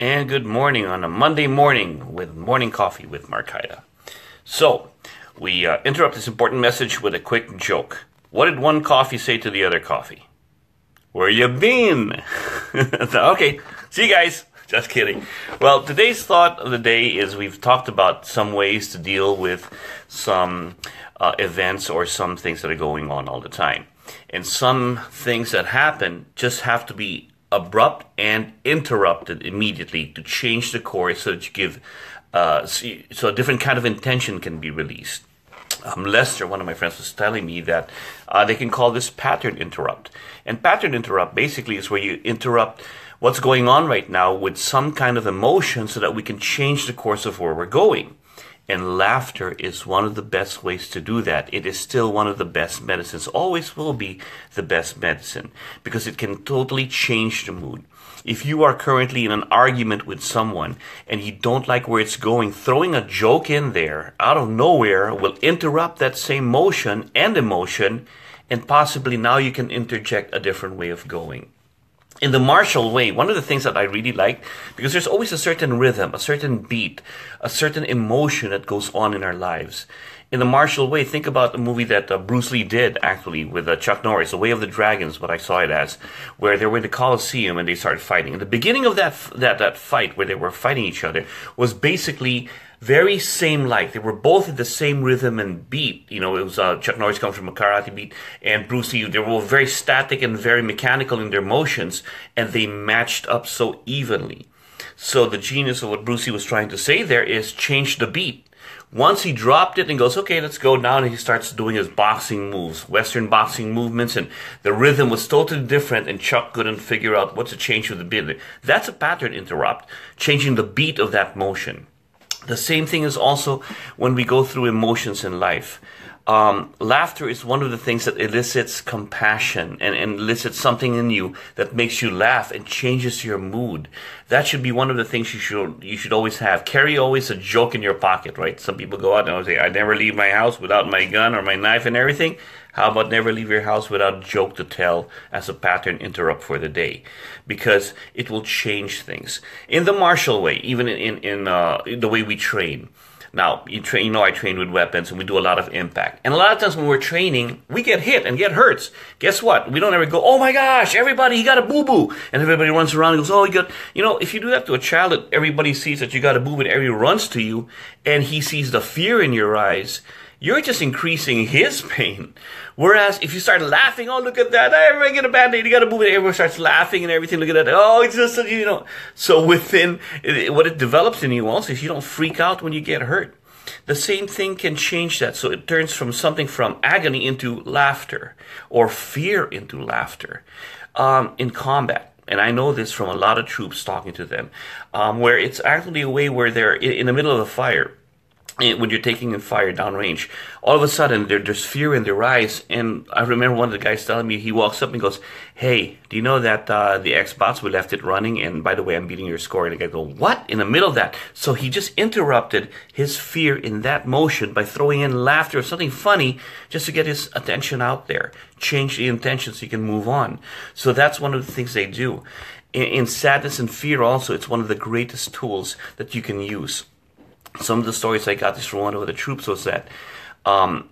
And good morning on a Monday morning with morning coffee with Marcaida. So, we interrupt this important message with a quick joke. What did one coffee say to the other coffee? Where you been? Okay, see you guys. Just kidding. Well, today's thought of the day is we've talked about some ways to deal with some events or some things that are going on all the time. And some things that happen just have to be abrupt and interrupted immediately to change the course so that you give, so a different kind of intention can be released. Lester, one of my friends, was telling me that they can call this pattern interrupt. And pattern interrupt basically is where you interrupt what's going on right now with some kind of emotion so that we can change the course of where we're going. And laughter is one of the best ways to do that. It is still one of the best medicines, always will be the best medicine, because it can totally change the mood. If you are currently in an argument with someone and you don't like where it's going, throwing a joke in there out of nowhere will interrupt that same motion and emotion, and possibly now you can interject a different way of going. In the martial way, one of the things that I really like, because there's always a certain rhythm, a certain beat, a certain emotion that goes on in our lives. In the martial way, think about the movie that Bruce Lee did, actually, with Chuck Norris, The Way of the Dragon is what I saw it as, where they were in the Colosseum and they started fighting. And the beginning of that fight, where they were fighting each other, was basically very same-like. They were both in the same rhythm and beat. You know, it was Chuck Norris comes from a karate beat, and Bruce Lee, they were very static and very mechanical in their motions, and they matched up so evenly. So the genius of what Bruce Lee was trying to say there is change the beat. Once he dropped it and goes, okay, let's go now, and he starts doing his boxing moves, Western boxing movements, and the rhythm was totally different, and Chuck couldn't figure out what to change with the beat. That's a pattern interrupt, changing the beat of that motion. The same thing is also when we go through emotions in life. Laughter is one of the things that elicits compassion and elicits something in you that makes you laugh and changes your mood. That should be one of the things you should always have. Carry always a joke in your pocket, right? Some people go out and say, I never leave my house without my gun or my knife and everything. How about never leave your house without a joke to tell as a pattern interrupt for the day? Because it will change things. In the martial way, even in the way we train. Now, I train with weapons and we do a lot of impact. And a lot of times when we're training, we get hit and get hurts. Guess what? We don't ever go, oh my gosh, everybody, he got a boo-boo. And everybody runs around and goes, oh, if you do that to a child, that everybody sees that you got a boo-boo and everybody runs to you and he sees the fear in your eyes, you're just increasing his pain. Whereas if you start laughing, oh, look at that, everybody get a Band-Aid, you got a boo-boo, everyone starts laughing and everything, look at that, oh, it's just, So within, what it develops in you also is you don't freak out when you get hurt. The same thing can change that. So it turns from something from agony into laughter, or fear into laughter, in combat. And I know this from a lot of troops talking to them, where it's actually a way where they're in the middle of a fire. When you're taking in fire downrange, all of a sudden there's fear in their eyes. And I remember one of the guys telling me, he walks up and goes, hey, do you know that the Xbox, we left it running, and by the way, I'm beating your score. And the guy goes, what? In the middle of that. So he just interrupted his fear in that motion by throwing in laughter or something funny just to get his attention out there. Change the intention so he can move on. So that's one of the things they do. In sadness and fear also, it's one of the greatest tools that you can use. Some of the stories I got this from one of the troops was that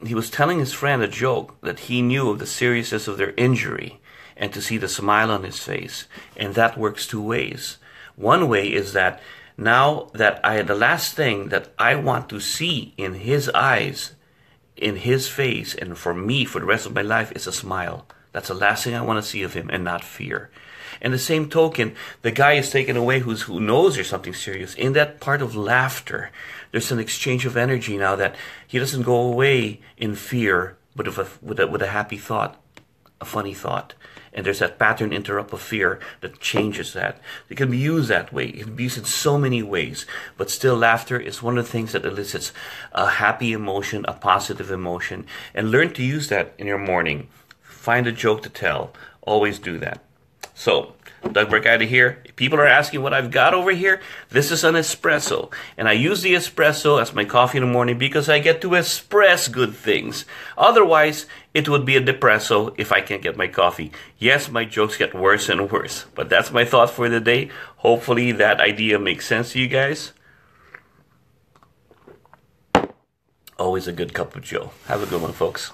he was telling his friend a joke that he knew of the seriousness of their injury and to see the smile on his face. And that works two ways. One way is that now that the last thing that I want to see in his eyes, in his face, and for me for the rest of my life is a smile. That's the last thing I want to see of him, and not fear. And the same token, the guy is taken away who knows there's something serious. In that part of laughter, there's an exchange of energy now that he doesn't go away in fear, but with a happy thought, a funny thought. And there's that pattern interrupt of fear that changes that. It can be used that way. It can be used in so many ways. But still, laughter is one of the things that elicits a happy emotion, a positive emotion. And learn to use that in your morning. Find a joke to tell. Always do that. So, Doug Marcaida here. If people are asking what I've got over here, this is an espresso. And I use the espresso as my coffee in the morning because I get to express good things. Otherwise, It would be a depresso if I can't get my coffee. Yes, my jokes get worse and worse, but that's my thought for the day. Hopefully that idea makes sense to you guys. Always a good cup of joe. Have a good one, folks.